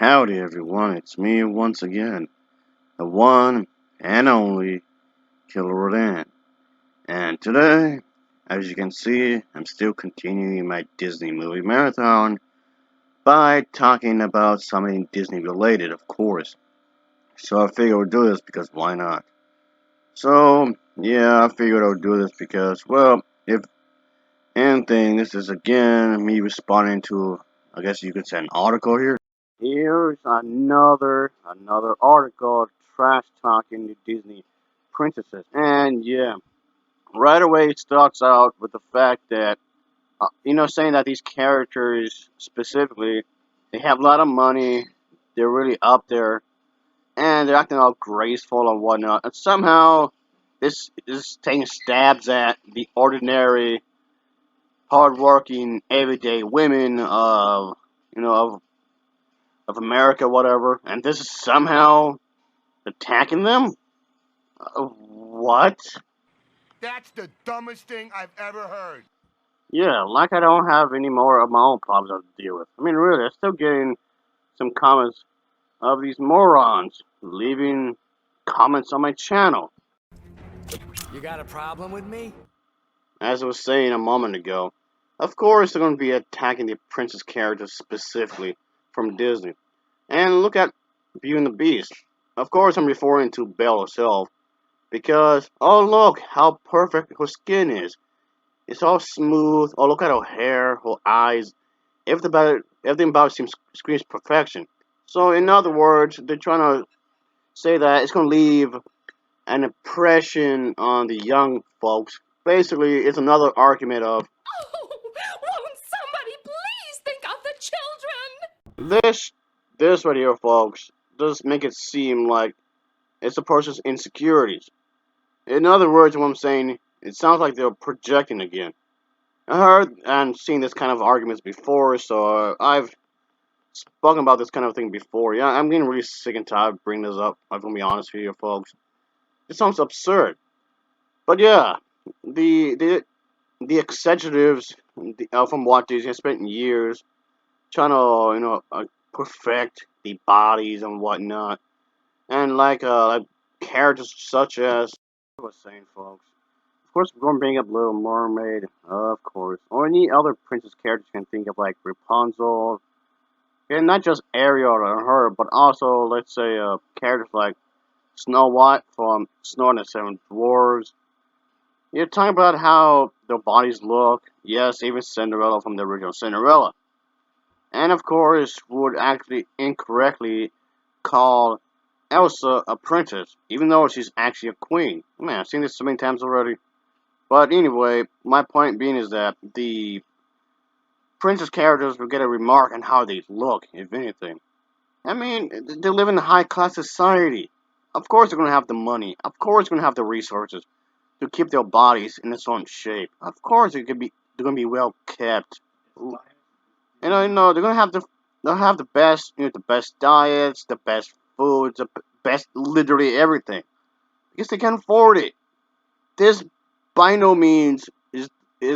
Howdy everyone, it's me once again, the one and only Killer Rodan. And today, as you can see, I'm still continuing my Disney movie marathon by talking about something Disney related, of course. So I figured I would do this because why not? So, yeah, I figured I would do this because, well, if anything, this is again me responding to, I guess you could say, an article here. Here's another article trash talking the Disney princesses. And yeah, right away it starts out with the fact that saying that these characters specifically, they have a lot of money, they're really up there, and they're acting all graceful and whatnot. And somehow this is taking stabs at the ordinary, hardworking, everyday women of of America, whatever. And this is somehow attacking them? What? That's the dumbest thing I've ever heard. Yeah, like I don't have any more of my own problems I have to deal with. I mean, really, I'm still getting some comments of these morons leaving comments on my channel. You got a problem with me? As I was saying a moment ago, of course they're going to be attacking the princess characters specifically from Disney. And look at Beauty and the Beast. Of course I'm referring to Belle herself, because, oh look how perfect her skin is. It's all smooth. Oh, look at her hair, her eyes. Everything about it screams perfection. So, in other words, they're trying to say that it's going to leave an impression on the young folks. Basically, it's another argument of Oh, won't somebody please think of the children? this right here, folks, does make it seem like it's a person's insecurities. In other words, what I'm saying, it sounds like they're projecting again. I heard and seen this kind of arguments before, so I've spoken about this kind of thing before. Yeah, I'm getting really sick and tired of bringing this up. I'm gonna be honest with you, folks. It sounds absurd, but yeah, the the the executives from Walt Disney have spent years trying to perfect the bodies and whatnot, and like characters such as I was saying, folks. Of course, we're going to bring up Little Mermaid, of course, or any other princess characters you can think of, like Rapunzel, and not just Ariel or her, but also, let's say, characters like Snow White from Snow and the Seven Dwarfs. You're talking about how their bodies look, yes, even Cinderella from the original Cinderella. And of course, would actually incorrectly call Elsa a princess, even though she's actually a queen. Man, I've seen this so many times already. But anyway, my point being is that the princess characters will get a remark on how they look, if anything. I mean, they live in a high class society. Of course, they're gonna have the money. Of course, they're gonna have the resources to keep their bodies in its own shape. Of course, they're gonna be well kept. They're gonna have they'll have the best, the best diets, the best foods, the best literally everything because they can afford it. This by no means is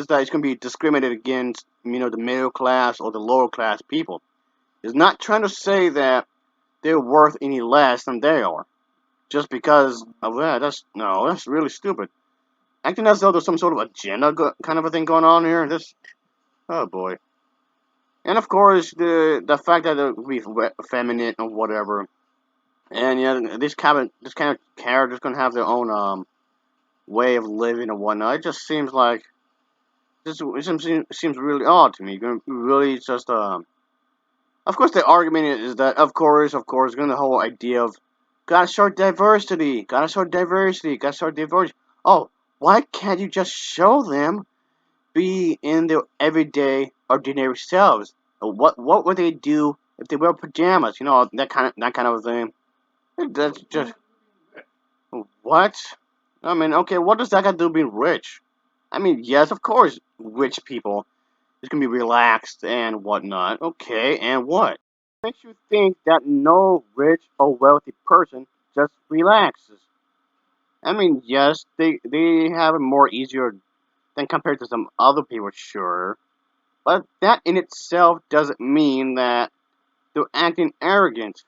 that it's going to be discriminated against, the middle class or the lower class people. It's not trying to say that they're worth any less than they are just because of that. That's really stupid. Acting as though there's some sort of agenda kind of a thing going on here. Oh boy. And of course, the fact that they'll be feminine or whatever, and yeah, this kind of character's gonna have their own way of living and whatnot. It just seems like it seems really odd to me. Really, just Of course, the argument is that of course, going the whole idea of gotta show diversity, gotta show diversity, gotta show diversity. Oh, why can't you just show them be in their everyday, ordinary selves? What would they do if they wear pajamas? That kind of thing. That's just what. I mean, okay, what does that got to do with being rich? I mean, yes, of course, rich people is gonna be relaxed and whatnot. Okay, and what? Makes you think that no rich or wealthy person just relaxes? I mean, yes, they have it more easier than compared to some other people, sure, but that in itself doesn't mean that they're acting arrogant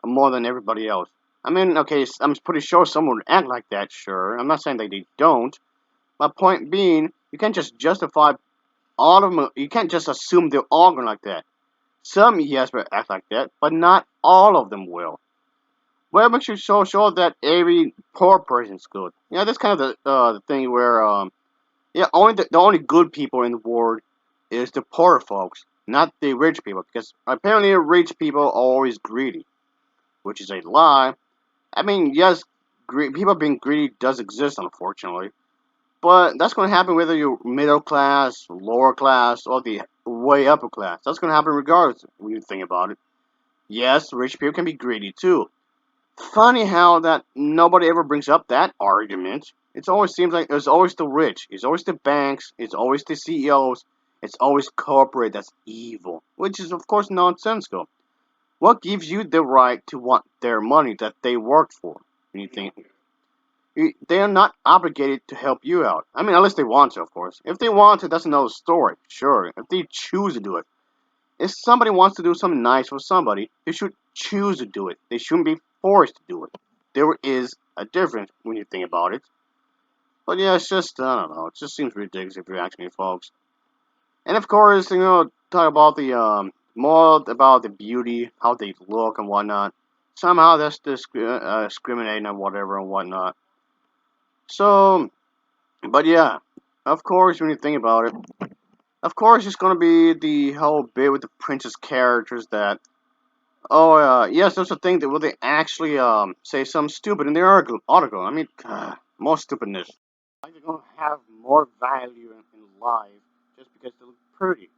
more than everybody else. I mean, okay, I'm pretty sure someone would act like that, sure. I'm not saying that they don't. My point being, you can't just justify all of them. You can't just assume they're all going like that. Some, yes, will act like that, but not all of them will. Well, it makes you so sure that every poor person's good. Yeah, that's kind of the thing where yeah, only the only good people in the world is the poor folks, not the rich people, because apparently rich people are always greedy, which is a lie. I mean, yes, people being greedy does exist, unfortunately, but that's going to happen whether you're middle class, lower class, or the way upper class. That's going to happen regardless when you think about it. Yes, rich people can be greedy too. Funny how that nobody ever brings up that argument. It always seems like it's always the rich, it's always the banks, it's always the CEOs, it's always corporate that's evil, which is of course nonsensical. What gives you the right to want their money that they worked for? When you think they are not obligated to help you out. I mean, unless they want to, of course. If they want to, that's another story. Sure, if they choose to do it. If somebody wants to do something nice for somebody, they should choose to do it. They shouldn't be forced to do it. There is a difference when you think about it. But yeah, it's just, I don't know, it just seems ridiculous if you ask me, folks. And of course, talk about the, more about the beauty, how they look and whatnot. Somehow that's discriminating and whatever and whatnot. So, but yeah, of course, when you think about it, of course, it's gonna be the whole bit with the princess characters that. Oh, yes, there's a thing that will they actually say something stupid in their article. I mean, more stupidness. Like they're gonna have more value in life just because they look pretty.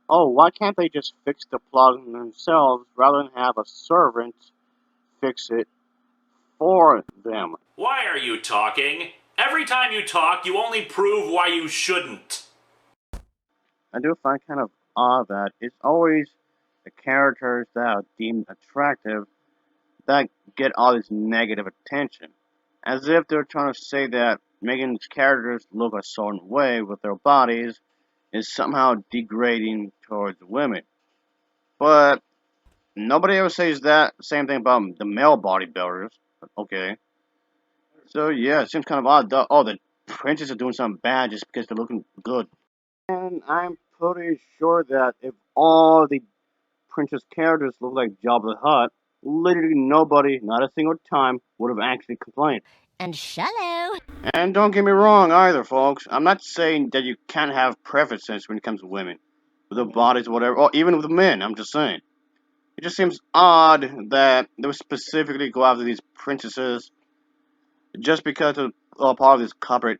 Oh, why can't they just fix the plot themselves rather than have a servant fix it for them? Why are you talking? Every time you talk, you only prove why you shouldn't. I do find kind of odd that it's always the characters that are deemed attractive that get all this negative attention. As if they're trying to say that making these characters look a certain way with their bodies is somehow degrading towards women. But nobody ever says that same thing about the male bodybuilders. Okay. So yeah, it seems kind of odd. Oh, the princess are doing something bad just because they're looking good. And I'm pretty sure that if all the princess characters look like Jabba the Hutt, literally nobody, not a single time, would have actually complained. And shallow. And don't get me wrong either, folks. I'm not saying that you can't have preferences when it comes to women, with their bodies or whatever, or even with men. I'm just saying. It just seems odd that they would specifically go after these princesses just because they're part of this corporate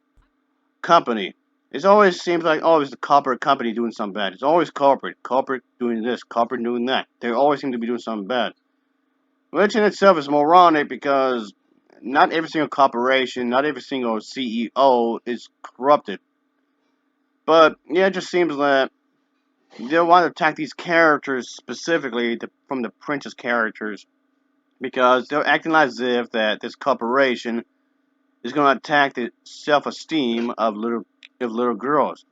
company. It always seems like, oh, it's the corporate company doing something bad. It's always corporate doing this, corporate doing that. They always seem to be doing something bad. Which in itself is moronic because not every single corporation, not every single CEO is corrupted. But yeah, it just seems that they want to attack these characters specifically from the princess characters because they're acting as if that this corporation is going to attack the self-esteem of little girls.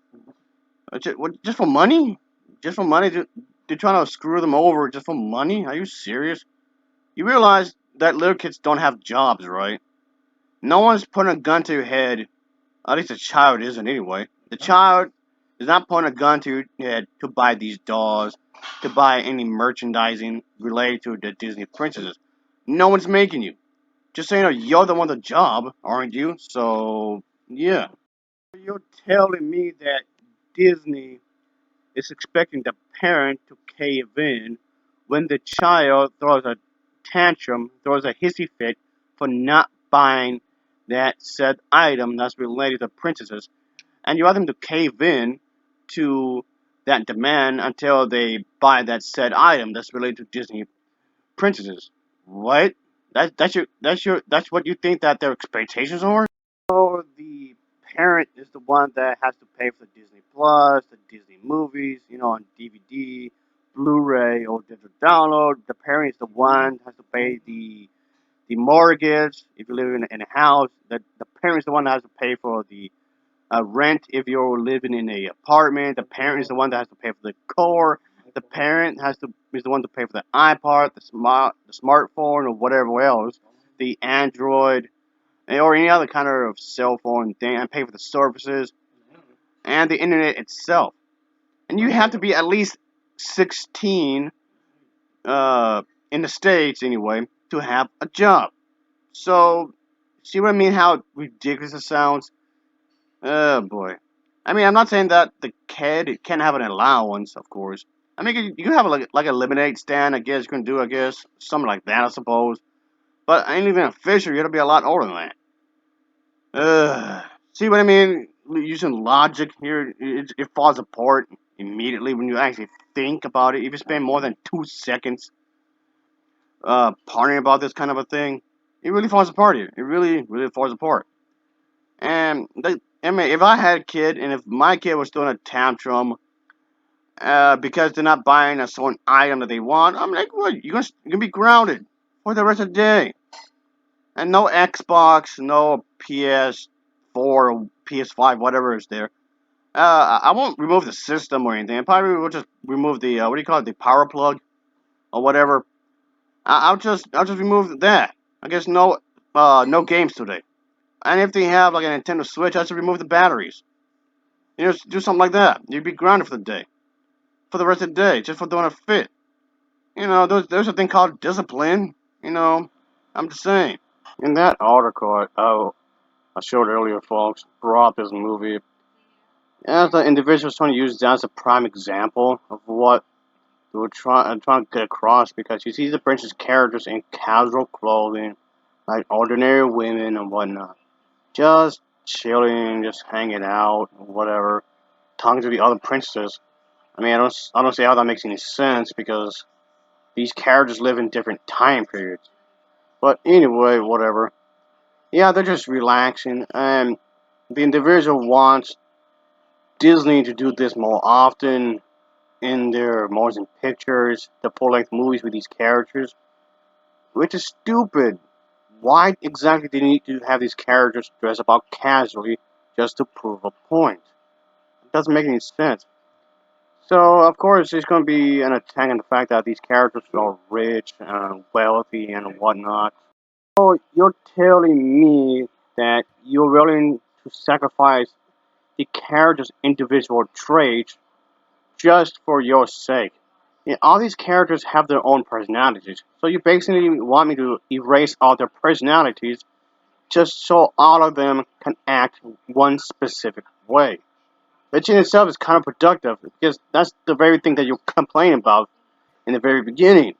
Just for money? Just for money? They're trying to screw them over just for money? Are you serious? You realize that little kids don't have jobs, right? No one's putting a gun to your head. At least a child isn't anyway. The child is not pointing a gun to your head to buy these dolls, to buy any merchandising related to the Disney princesses. No one's making you. Just so you know, you're the one with the job, aren't you? So, yeah. You're telling me that Disney is expecting the parent to cave in when the child throws a tantrum, throws a hissy fit for not buying that said item that's related to princesses, and you want them to cave in to that demand until they buy that said item that's related to Disney princesses. What? That's what you think that their expectations are? So the parent is the one that has to pay for the Disney Plus, the Disney movies, on DVD, Blu-ray, or digital download. The parent is the one that has to pay the mortgage if you live in a house. The parent is the one that has to pay for the rent if you're living in a apartment. The parent is the one that has to pay for the car. The parent is the one to pay for the iPod, the smartphone, or whatever else, the Android, or any other kind of cell phone thing, and pay for the services and the internet itself. And you have to be at least 16, in the States anyway, to have a job. So, see what I mean? How ridiculous it sounds? Oh boy. I mean, I'm not saying that the kid can't have an allowance, of course. I mean, you can have like a lemonade stand, I guess you can do, I guess. Something like that, I suppose. But I ain't even a fisher, you gotta be a lot older than that. See what I mean? Using logic here, it falls apart immediately when you actually think about it. If you spend more than 2 seconds pondering about this kind of a thing, it really falls apart here. It really, really falls apart. And I mean, if I had a kid and if my kid was throwing a tantrum because they're not buying a certain item that they want, I'm like, what? You're gonna be grounded for the rest of the day. And no Xbox, no PS4, or PS5, whatever is there. I won't remove the system or anything. I probably will just remove the what do you call it, the power plug or whatever. I'll just remove that. I guess no games today. And if they have like a Nintendo Switch, I just remove the batteries. You know, do something like that. You'd be grounded for the day, for the rest of the day, just for doing a fit. You know, there's a thing called discipline. You know, I'm just saying. In that article, I showed earlier, folks, brought this movie as the individual was trying to use that as a prime example of what they were trying to get across, because you see the Prince's characters in casual clothing, like ordinary women and whatnot, just chilling, just hanging out, or whatever, talking to the other princesses. I mean, I don't see how that makes any sense because these characters live in different time periods. But anyway, whatever. Yeah, they're just relaxing, and the individual wants Disney to do this more often in their motion pictures, the full-length movies with these characters, which is stupid. Why exactly do they need to have these characters dress up casually just to prove a point? It doesn't make any sense. So, of course, there's going to be an attack on the fact that these characters are rich and wealthy and whatnot. So, you're telling me that you're willing to sacrifice the character's individual traits just for your sake. Yeah, all these characters have their own personalities, so you basically want me to erase all their personalities just so all of them can act one specific way. Which in itself is counterproductive because that's the very thing that you complain about in the very beginning.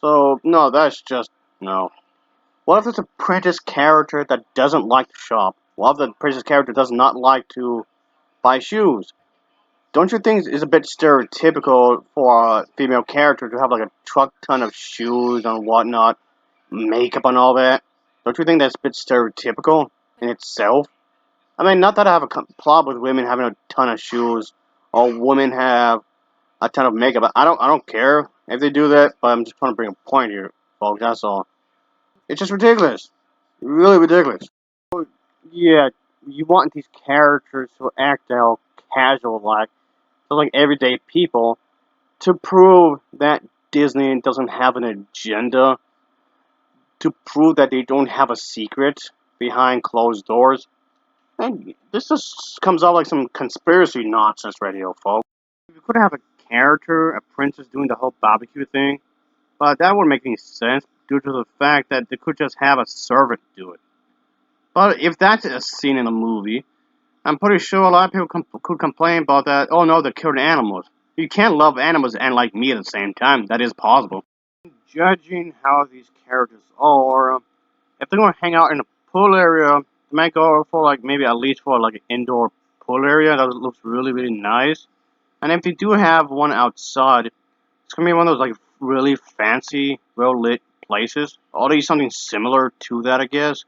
So, no, that's just no. What if there's a princess character that doesn't like to shop? What if the princess character does not like to buy shoes? Don't you think it's a bit stereotypical for a female character to have like a truck ton of shoes and whatnot, makeup and all that? Don't you think that's a bit stereotypical in itself? I mean, not that I have a problem with women having a ton of shoes or women have a ton of makeup. I don't care if they do that, but I'm just trying to bring a point here, folks. That's all. It's just ridiculous, really ridiculous. Yeah, you want these characters to act all casual like everyday people, to prove that Disney doesn't have an agenda, to prove that they don't have a secret behind closed doors. And this just comes out like some conspiracy nonsense right here, folks. We could have a character, a princess doing the whole barbecue thing, but that wouldn't make any sense due to the fact that they could just have a servant do it. But if that's a scene in a movie, I'm pretty sure a lot of people could complain about that. Oh no, they're killing animals. You can't love animals and like me at the same time. That is possible. Judging how these characters are, if they're gonna hang out in a pool area, they might go for like maybe at least for like an indoor pool area that looks really really nice. And if they do have one outside, it's gonna be one of those like really fancy, well lit places. Or at least something similar to that, I guess.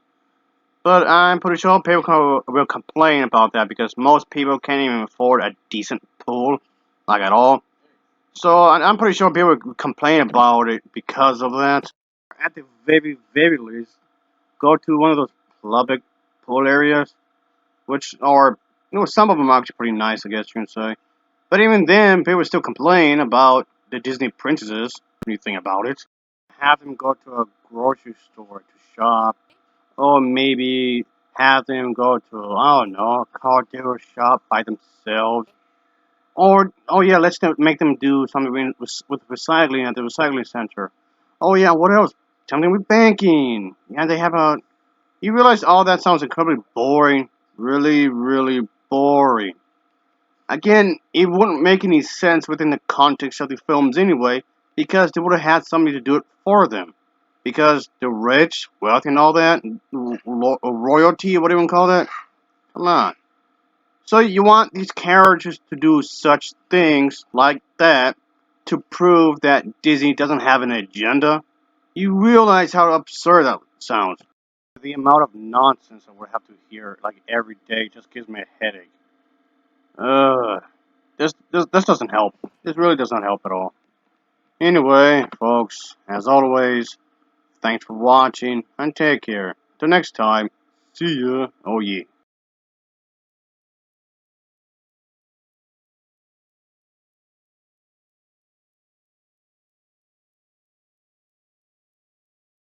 But I'm pretty sure people will complain about that because most people can't even afford a decent pool, like at all. So I'm pretty sure people will complain about it because of that. At the very, very least, go to one of those public pool areas, which are, some of them are actually pretty nice, I guess you can say. But even then, people still complain about the Disney princesses, when you think about it. Have them go to a grocery store to shop, or maybe have them go to, I don't know, a car dealer shop by themselves. Or, oh yeah, make them do something with recycling at the recycling center. Oh yeah, what else? Something with banking. Yeah, they have a. You realize all that sounds incredibly boring. Really, really boring. Again, it wouldn't make any sense within the context of the films anyway, because they would have had somebody to do it for them. Because the rich, wealthy, and all that, royalty, what do you want to call that? Come on. So you want these characters to do such things like that to prove that Disney doesn't have an agenda? You realize how absurd that sounds. The amount of nonsense I would have to hear like every day just gives me a headache. Ugh. This doesn't help. This really does not help at all. Anyway, folks, as always, thanks for watching and take care. Till next time, see ya. Oh yeah.